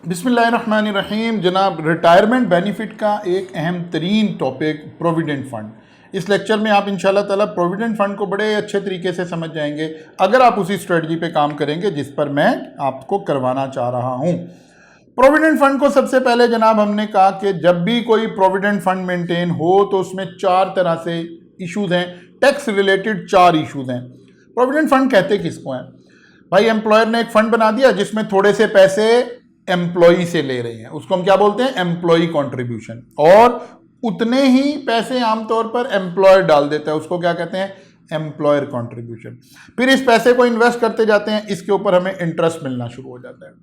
बिस्मिल्लाहिर्रहमानिर्रहीम। जनाब, retirement benefit का एक अहम तरीन टॉपिक प्रोविडेंट फ़ंड। इस लेक्चर में आप इंशाल्लाह ताला प्रोविडेंट फ़ंड को बड़े अच्छे तरीके से समझ जाएंगे अगर आप उसी स्ट्रेटजी पे काम करेंगे जिस पर मैं आपको करवाना चाह रहा हूँ। प्रोविडेंट फ़ंड को सबसे पहले जनाब हमने कहा कि जब भी कोई प्रोविडेंट फ़ंड मेंटेन हो तो उसमें चार तरह से इश्यूज़ हैं, टैक्स रिलेटेड चार इश्यूज़ हैं। प्रोविडेंट फ़ंड कहते किसको हैं भाई? एम्प्लॉयर ने एक फ़ंड बना दिया जिसमें थोड़े से पैसे एम्प्लॉई से ले रहे हैं, उसको हम क्या बोलते हैं? Employee contribution. और उतने ही पैसे आमतौर पर एम्प्लॉयर डाल देता है, उसको क्या कहते हैं? Employer contribution. फिर इस पैसे को इन्वेस्ट करते जाते हैं, इसके ऊपर हमें इंटरेस्ट मिलना शुरू हो जाता है।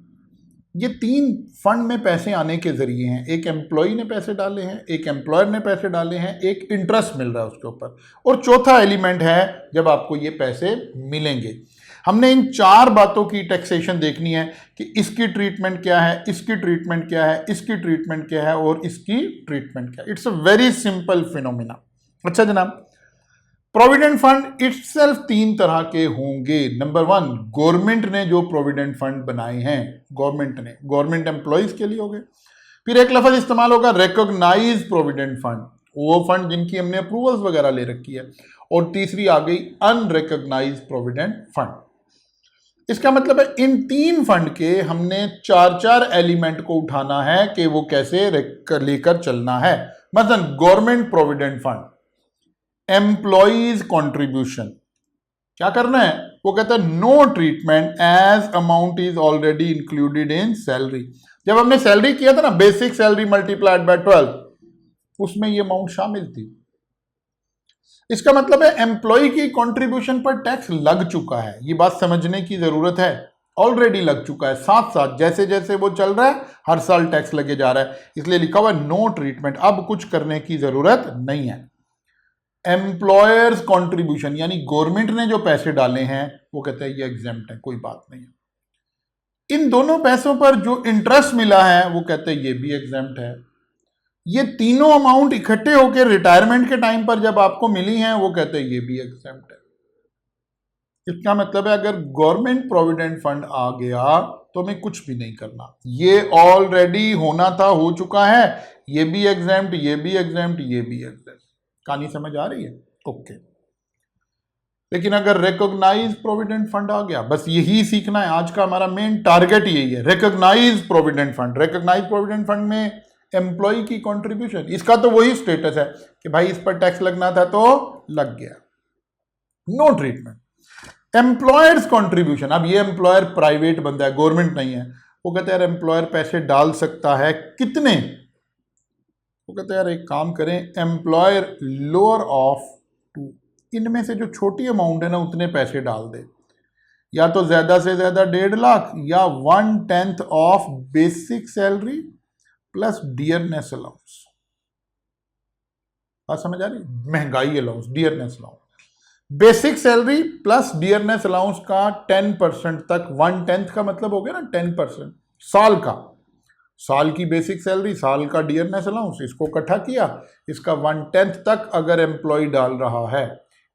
ये तीन फंड में पैसे आने के जरिए हैं। एक एम्प्लॉई ने पैसे डाले हैं, एक एम्प्लॉयर ने पैसे डाले हैं, एक इंटरेस्ट मिल रहा है उसके ऊपर, और चौथा एलिमेंट है जब आपको ये पैसे मिलेंगे। हमने इन चार बातों की टैक्सेशन देखनी है कि इसकी ट्रीटमेंट क्या है, इसकी ट्रीटमेंट क्या है, इसकी ट्रीटमेंट क्या है और इसकी ट्रीटमेंट क्या है। It's a very simple phenomena. अच्छा जनाब, प्रोविडेंट फंड इटसेल्फ तीन तरह के होंगे। नंबर वन, गवर्नमेंट ने जो प्रोविडेंट फंड बनाए हैं, गवर्नमेंट एम्प्लॉयज के लिए हो गए। फिर एक लफ्ज इस्तेमाल होगा रिकॉग्नाइज प्रोविडेंट फंड, वो फंड जिनकी हमने अप्रूवल्स वगैरह ले रखी है। और तीसरी आ गई अनरिकॉग्नाइज प्रोविडेंट फंड। इसका मतलब है इन तीन फंड के हमने चार चार एलिमेंट को उठाना है कि वो कैसे लेकर चलना है। मतलब government provident fund, employees contribution, क्या करना है? वो कहता है no treatment as amount is already included in salary. जब हमने सैलरी किया था ना, बेसिक सैलरी मल्टीप्लाइड बाय 12, उसमें ये अमाउंट शामिल थी। इसका मतलब है एम्प्लॉय की कंट्रीब्यूशन पर टैक्स लग चुका है। ये बात समझने की जरूरत है, ऑलरेडी लग चुका है। साथ साथ जैसे जैसे वो चल रहा है हर साल टैक्स लगे जा रहा है, इसलिए लिखा हुआ है नो ट्रीटमेंट, अब कुछ करने की जरूरत नहीं है। एम्प्लॉयर्स कंट्रीब्यूशन यानी गवर्नमेंट ने जो पैसे डाले हैं वो कहते हैं ये एग्जेम्प्ट है, कोई बात नहीं है। इन दोनों पैसों पर जो इंटरेस्ट मिला है वो कहते हैं ये भी एग्जेम्प्ट है। ये तीनों अमाउंट इकट्ठे होकर रिटायरमेंट के टाइम पर जब आपको मिली हैं वो कहते हैं ये भी एग्जेम्प्ट है। इसका मतलब है अगर गवर्नमेंट प्रोविडेंट फंड आ गया तो हमें कुछ भी नहीं करना, ये ऑलरेडी होना था, हो चुका है। ये भी एग्जेम्प्ट, ये भी एग्जेम्प्ट, ये भी एग्जेम्प्ट। कहानी समझ आ रही है? ओके। लेकिन अगर रिकॉग्नाइज प्रोविडेंट फंड आ गया, बस यही सीखना है, आज का हमारा मेन टारगेट यही है, recognise provident fund. Recognise provident fund में एम्प्लॉय की कंट्रीब्यूशन, इसका तो वही स्टेटस है कि भाई इस पर टैक्स लगना था तो लग गया, नो ट्रीटमेंट। एम्प्लॉयर्स कंट्रीब्यूशन, अब ये एम्प्लॉयर प्राइवेट बंदा है, गवर्नमेंट नहीं है, वो कहते हैं यार एम्प्लॉयर पैसे डाल सकता है, कितने? वो कहते हैं यार एक काम करें, एम्प्लॉयर लोअर ऑफ टू, इनमें से जो छोटी अमाउंट है ना उतने पैसे डाल दे, या तो ज्यादा से ज्यादा 1.5 लाख या 1/10 of basic salary plus dearness allowance. बात समझ आ रही? महंगाई allowance, dearness allowance, basic salary plus dearness allowance का 10% तक। 1/10 का मतलब हो गया ना 10%, साल का, साल की बेसिक सैलरी, साल का डियरनेस अलाउंस, इसको इकट्ठा किया, इसका 1/10 तक अगर एम्प्लॉय डाल रहा है,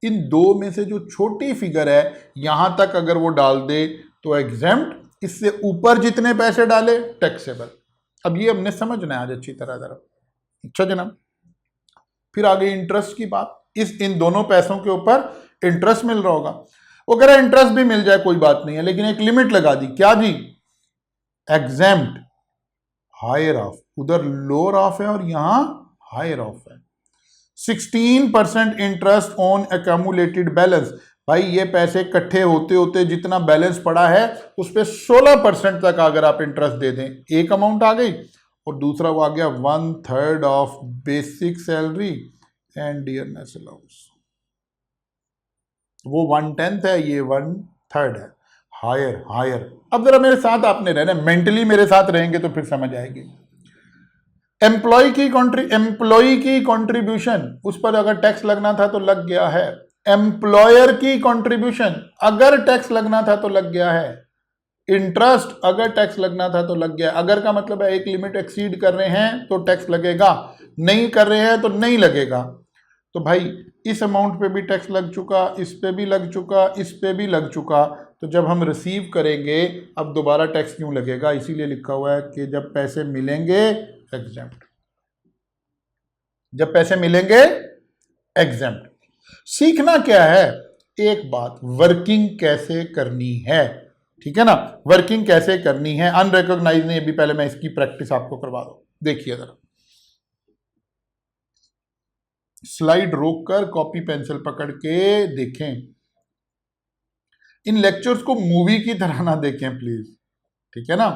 इन दो में से जो छोटी फिगर है यहां तक अगर वो डाल दे तो एग्जेम्प्ट, इससे ऊपर जितने पैसे डाले टैक्सेबल। अब ये हमने समझना है आज अच्छी तरह जरा। अच्छा जनाब, फिर आगे इंटरेस्ट की बात। इन दोनों पैसों के ऊपर इंटरेस्ट मिल रहा होगा, वो कह रहा है इंटरेस्ट भी मिल जाए कोई बात नहीं है, लेकिन एक लिमिट लगा दी। क्या जी? एग्जेम्प्ट हायर ऑफ, उधर लोअर ऑफ है और यहां हायर ऑफ है। 16% इंटरेस्ट ऑन एक्यूमुलेटेड बैलेंस। भाई ये पैसे इकट्ठे होते होते जितना बैलेंस पड़ा है उस पर 16% तक अगर आप इंटरेस्ट दे दें, एक अमाउंट आ गई, और दूसरा वो आ गया 1/3 of basic salary and dearness allowance. वो 1/10 है, ये 1/3 है, हायर हायर। अब जरा मेरे साथ आपने रहना, मेंटली मेरे साथ रहेंगे तो फिर समझ आएगी। एम्प्लॉय की कंट्रीब्यूशन, उस पर अगर टैक्स लगना था तो लग गया है। एम्प्लॉयर की कंट्रीब्यूशन, अगर टैक्स लगना था तो लग गया है। इंटरेस्ट, अगर टैक्स लगना था तो लग गया। अगर का मतलब है एक लिमिट एक्सीड कर रहे हैं तो टैक्स लगेगा, नहीं कर रहे हैं तो नहीं लगेगा। तो भाई इस अमाउंट पे भी टैक्स लग चुका, इस पे भी लग चुका, इस पे भी लग चुका, तो जब हम रिसीव करेंगे, अब दोबारा टैक्स क्यों लगेगा, इसीलिए लिखा हुआ है कि जब पैसे मिलेंगे एग्जेम्प्ट, जब पैसे मिलेंगे एग्जेम्प्ट। सीखना क्या है, एक बात, वर्किंग कैसे करनी है, ठीक है ना, वर्किंग कैसे करनी है। अनरिकॉग्नाइज नहीं, अभी पहले मैं इसकी प्रैक्टिस आपको करवा दूं। देखिए जरा, स्लाइड रोककर कॉपी पेंसिल पकड़ के देखें। इन लेक्चर्स को मूवी की तरह ना देखें प्लीज, ठीक है ना।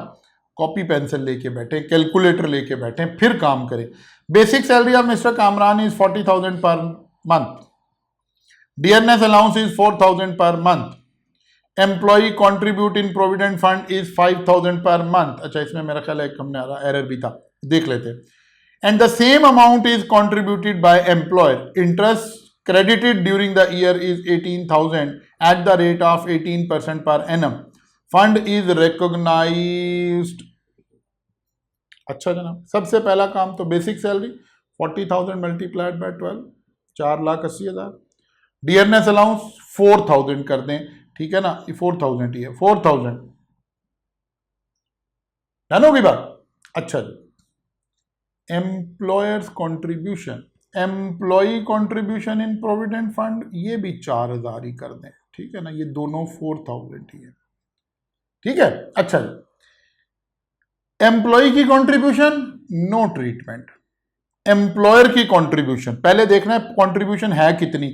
कॉपी पेंसिल लेके बैठे, कैलकुलेटर लेके बैठे, फिर काम करें। Basic salary of mister Kamran is 40,000 per month. Dearness allowance is 4,000 per month. Employee contribute in provident fund is 5,000 per month. अच्छा, इसमें मेरा ख्याल है हमने एरर भी था, देख लेते हैं। And the same amount is contributed by employer. Interest credited during the year is 18,000 at the rate of 18% per annum. Fund is recognized. अच्छा जनाब, सबसे पहला काम तो basic salary 40,000 multiplied by 12, 4,80,000। Dearness allowance 4,000 कर दें, ठीक है ना, 4,000 ही है, 4,000 डन होगी बात। अच्छा जी, employers contribution, employee contribution in provident fund, ये भी 4,000 ही कर दें, ठीक है ना, ये दोनों 4,000 ही है, ठीक है। अच्छा, एम्प्लॉई की कॉन्ट्रीब्यूशन नो ट्रीटमेंट। एम्प्लॉयर की कॉन्ट्रीब्यूशन पहले देखना है कॉन्ट्रीब्यूशन है कितनी,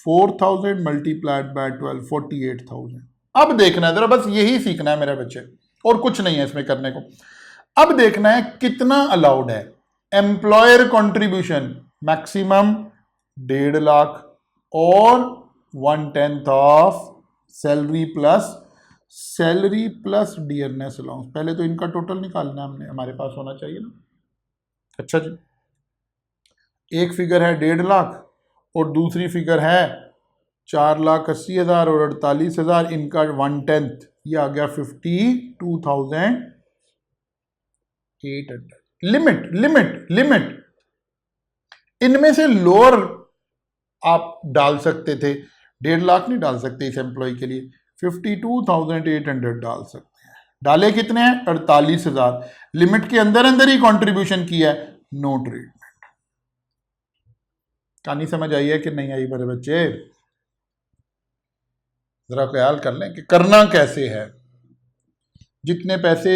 4,000 मल्टीप्लाइड बाय 12, 48,000। अब देखना है जरा, बस यही सीखना है मेरे बच्चे, और कुछ नहीं है इसमें करने को। अब देखना है कितना अलाउड है। एम्प्लॉयर कॉन्ट्रीब्यूशन मैक्सिमम 1.5 लाख और 1/10 of salary plus dearness allowance. पहले तो इनका टोटल निकालना है हमने, हमारे पास होना चाहिए ना। अच्छा जी, एक फिगर है 1.5 लाख और दूसरी फिगर है 4,80,000 और 48,000, इनका 1/10, ये आ गया 52,800। लिमिट लिमिट लिमिट, इनमें से लोअर आप डाल सकते थे, 1.5 लाख नहीं डाल सकते इस एम्प्लॉय के लिए, 52,800 डाल सकते हैं। डाले कितने हैं, 48,000। लिमिट के अंदर अंदर ही कंट्रीब्यूशन किया है, नो ट्रीटमेंट। कहानी समझ आई है कि नहीं आई मेरे बच्चे, जरा ख्याल कर लें कि करना कैसे है। जितने पैसे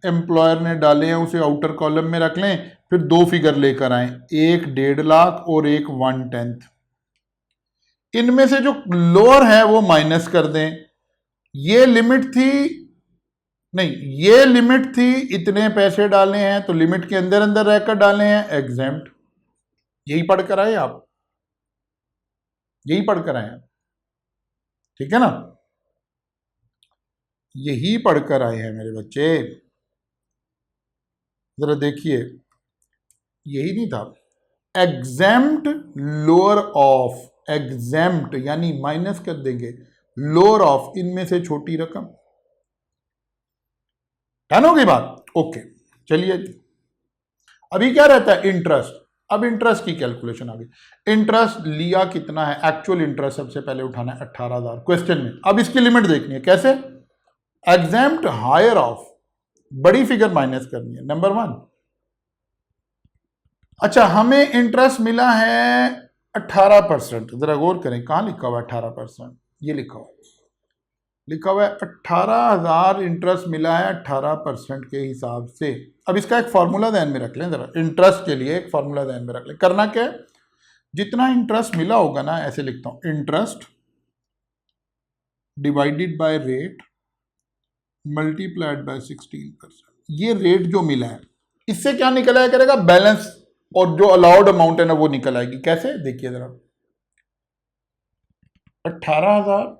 एम्प्लॉयर ने डाले हैं उसे आउटर कॉलम में रख लें, फिर दो फिगर लेकर आए, एक 1.5 लाख और एक 1/10। इनमें से जो लोअर है वो माइनस कर दें। ये लिमिट थी, नहीं ये लिमिट थी, इतने पैसे डालने हैं तो लिमिट के अंदर अंदर रहकर डालने हैं, एग्जेम्प्ट। यही पढ़कर आए आप, यही पढ़कर आए आप, ठीक है ना, यही पढ़कर आए हैं मेरे बच्चे। जरा देखिए, यही नहीं था, एग्जेम्प्ट लोअर ऑफ, एग्जेम्प्ट यानी माइनस कर देंगे, लोअर ऑफ इनमें से छोटी रकम। डन हो गई बात, ओके। चलिए अभी क्या रहता है, इंटरेस्ट। अब इंटरेस्ट की कैलकुलेशन आ गई। इंटरेस्ट लिया कितना है, एक्चुअल इंटरेस्ट सबसे पहले उठाना है 18,000 क्वेश्चन में। अब इसकी लिमिट देखनी है, कैसे, एग्जेम्प्ट हायर ऑफ, बड़ी फिगर माइनस करनी है, नंबर 1। अच्छा, हमें इंटरेस्ट मिला है 18%, जरा गौर करें कहां लिखा हुआ है 18%, ये लिखा हुआ है 18,000 इंटरेस्ट मिला है 18% के हिसाब से। अब इसका एक फॉर्मूला ध्यान में रख लें जरा, इंटरेस्ट के लिए एक फॉर्मूला ध्यान में रख लें। करना क्या है, जितना इंटरेस्ट मिला होगा ना, ऐसे लिखता हूं, interest divided by rate multiplied by 16%। ये रेट जो मिला है इससे क्या निकल आया करेगा, बैलेंस, और जो अलाउड अमाउंट है ना वो निकल आएगी। कैसे, देखिए जरा, 18,000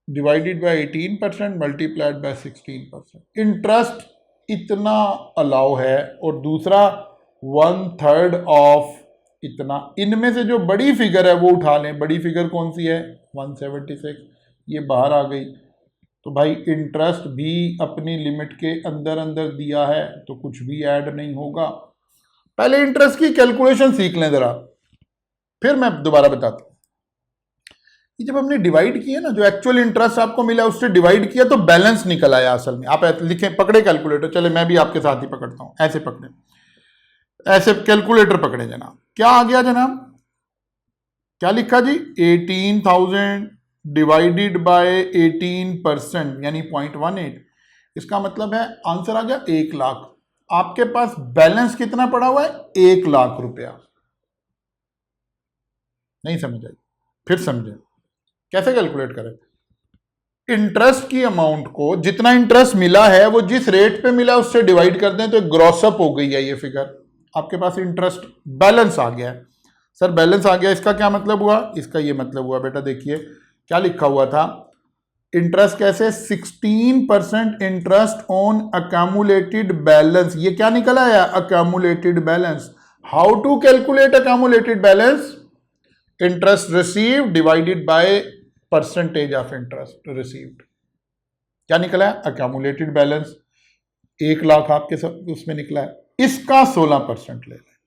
divided by 18% multiplied by 16%। Interest इतना अलाउ है और दूसरा 1/3 ऑफ इतना। इनमें से जो बड़ी फिगर है वो उठा लें। बड़ी फिगर कौन सी है, 176, ये बाहर आ गई। तो भाई इंटरेस्ट भी अपनी लिमिट के अंदर अंदर दिया है तो कुछ भी ऐड नहीं होगा। पहले इंटरेस्ट की कैलकुलेशन सीख लें जरा, फिर मैं दोबारा बताता हूं। ये जब हमने डिवाइड किया ना, जो एक्चुअल इंटरेस्ट आपको मिला उससे डिवाइड किया तो बैलेंस निकल आया असल में। आप लिखें, पकड़े कैलकुलेटर, चले मैं भी आपके साथ ही पकड़ता हूं, ऐसे पकड़े, ऐसे कैलकुलेटर पकड़े जनाब। क्या आ गया जनाब, क्या लिखा जी, 18,000 डिवाइडेड बाय 18% यानी 0.18। इसका मतलब है आंसर आ गया 1 लाख। आपके पास बैलेंस कितना पड़ा हुआ है, 1 लाख रुपया। नहीं समझ आई, फिर समझे कैसे कैलकुलेट करें। इंटरेस्ट की अमाउंट को, जितना इंटरेस्ट मिला है वो जिस रेट पे मिला उससे डिवाइड कर दें तो ग्रॉसअप हो गई है ये फिगर। आपके पास इंटरेस्ट बैलेंस आ गया है। सर बैलेंस आ गया, इसका क्या मतलब हुआ, इसका ये मतलब हुआ बेटा, देखिए क्या लिखा हुआ था, इंटरेस्ट कैसे, 16% इंटरेस्ट ऑन अकामुलेटेड बैलेंस। ये क्या निकल आया, accumulated balance. How to calculate accumulated balance, interest received divided by percentage of interest received. क्या निकला है, अकामुलेटेड बैलेंस। 1 लाख आपके उसमें निकला है, इसका 16% ले लें।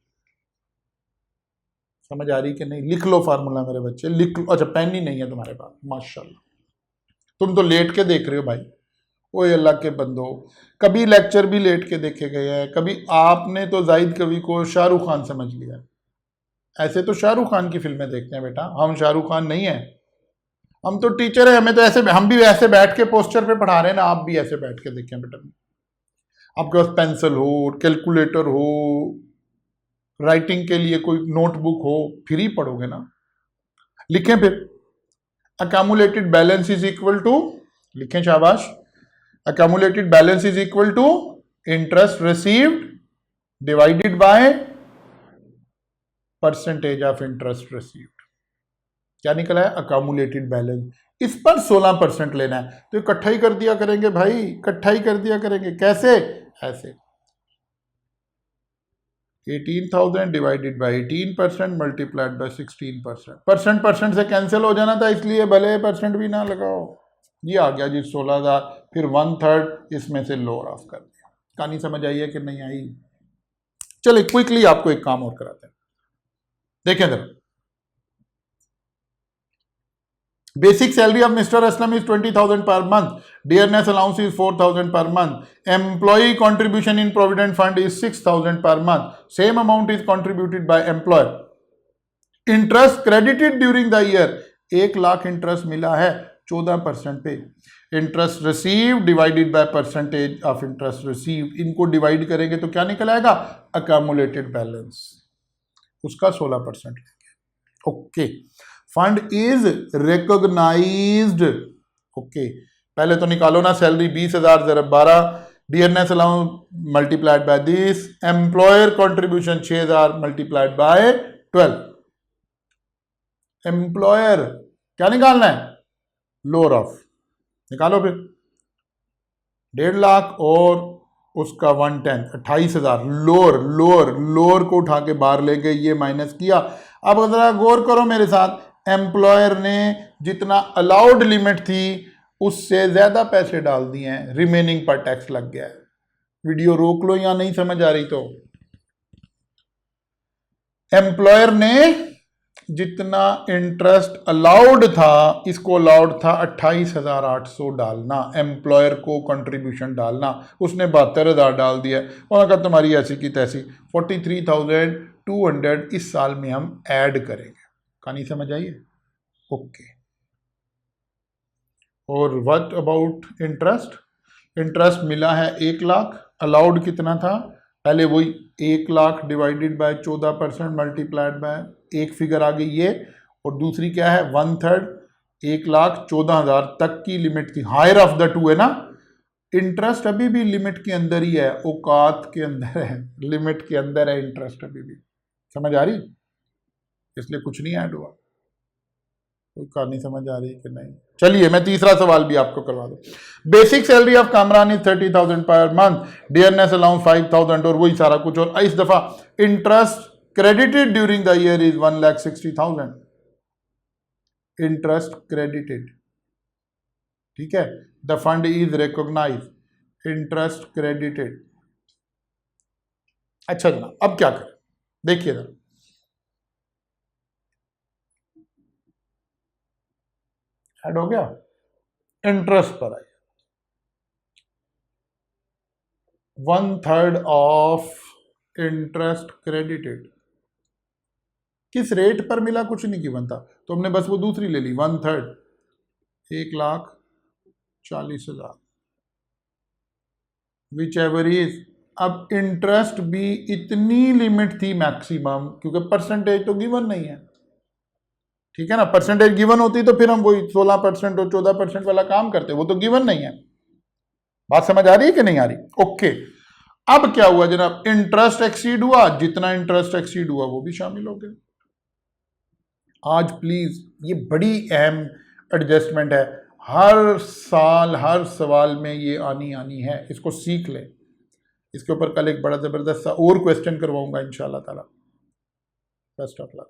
समझ आ रही कि नहीं, लिख लो फार्मूला मेरे बच्चे, लिख लो। अच्छा पेन ही नहीं है तुम्हारे पास, माशाल्लाह, तुम तो लेट के देख रहे हो भाई। ओए अल्लाह के बंदो, कभी लेक्चर भी लेट के देखे गए हैं, कभी आपने तो जाहिद कवि को शाहरुख खान समझ लिया। ऐसे तो शाहरुख खान की फिल्में देखते हैं बेटा, हम शाहरुख खान नहीं है, हम तो टीचर है, हमें तो ऐसे, हम भी ऐसे बैठ के पोस्टर पे पढ़ा रहे हैं ना, आप भी ऐसे बैठ के देखें बेटा। आपके पास पेंसिल हो, कैलकुलेटर हो, राइटिंग के लिए कोई नोटबुक हो, फिर ही पढ़ोगे ना। लिखें फिर, accumulated balance is equal to, लिखें शाबाश, accumulated balance is equal to interest received divided by percentage of interest received. क्या निकला है, अकामुलेटेड बैलेंस। इस पर 16% लेना है तो इकट्ठा ही कर दिया करेंगे भाई, इकट्ठा ही कर दिया करेंगे। कैसे, ऐसे 18,000 divided by 18% multiplied by 16%। Percent percent से कैंसिल हो जाना था, इसलिए भले परसेंट भी ना लगाओ। ये आ गया जी 16,000, फिर 1/3 इसमें से लोअर ऑफ कर दिया। कहानी समझ आई है कि नहीं आई। चलिए क्विकली आपको एक काम और कराते हैं, देखें जरा। Basic salary of Mr. Aslam is 20,000 per month. Dearness allowance is 4,000 per month. Employee contribution in Provident Fund is 6,000 per month. Same amount is contributed by employer. Interest credited during the year. 1 lakh interest मिला है 14% पे। Interest receive divided by percentage of interest receive, इनको divide करेंगे तो क्या निकल आएगा, accumulated balance, उसका 16% लेंगे। Okay, fund is recognised. Okay, पहले तो निकालो ना, सैलरी 20,000 ज़रा 12, dearness allowance multiplied by this, employer contribution 6,000 multiplied by 12। Employer क्या निकालना है, लोअर ऑफ, निकालो फिर 1.5 लाख और उसका 1/10 28,000, लोअर लोअर लोअर को उठा के बाहर ले गए, ये माइनस किया। अब जरा गौर करो मेरे साथ, एम्प्लॉयर ने जितना अलाउड लिमिट थी उससे ज्यादा पैसे डाल दिए हैं, रिमेनिंग पर टैक्स लग गया है। वीडियो रोक लो या नहीं समझ आ रही तो। एम्प्लॉयर ने जितना इंटरेस्ट अलाउड था, इसको अलाउड था 28,800 डालना, एम्प्लॉयर को कंट्रीब्यूशन डालना, उसने 72,000 डाल दिया। उन्होंने कहा तुम्हारी ऐसी की तैसी 43,200 इस साल में हम ऐड करेंगे। कहानी समझ आइए, ओके। और व्हाट अबाउट इंटरेस्ट, इंटरेस्ट मिला है 1 लाख, अलाउड कितना था, पहले वही 1 lakh divided by 14% multiplied by, एक फिगर आ गई ये, और दूसरी क्या है 1/3, 1,14,000 तक की लिमिट थी, हायर ऑफ द टू है ना। इंटरेस्ट अभी भी लिमिट के अंदर ही है, औकात के अंदर है, लिमिट के अंदर है इंटरेस्ट अभी भी। समझ आ रही, इसलिए कुछ नहीं ऐड हुआ। कोई कहानी समझ आ रही कि नहीं। चलिए मैं तीसरा सवाल भी आपको करवा दूं। Basic salary of Kamran is 30,000 per month, dearness allowance 5,000 और वही सारा कुछ, और इस दफा interest credited during the year is 1,60,000। Interest credited, ठीक है, the fund is recognise, interest credited. अच्छा जनाब, अब क्या करें, देखिए जरा, ऐड हो गया, इंटरेस्ट पर आए 1/3 ऑफ इंटरेस्ट क्रेडिटेड। किस रेट पर मिला कुछ नहीं गिवन था, तो हमने बस वो दूसरी ले ली 1/3, 1,40,000 विच एवर इज। अब इंटरेस्ट भी इतनी लिमिट थी मैक्सिमम, क्योंकि परसेंटेज तो गिवन नहीं है, ठीक है ना। परसेंटेज गिवन होती तो फिर हम वही 16% और 14% वाला काम करते, वो तो गिवन नहीं है। बात समझ आ रही है कि नहीं आ रही? ओके। अब क्या हुआ जनाब, इंटरेस्ट एक्सीड हुआ, जितना इंटरेस्ट एक्सीड हुआ वो भी शामिल हो गया। आज प्लीज, ये बड़ी अहम एडजस्टमेंट है, हर साल हर सवाल में ये आनी है, इसको सीख ले। इसके ऊपर कल एक बड़ा जबरदस्त सा और क्वेश्चन करवाऊंगा इंशाल्लाह ताला। Best of luck.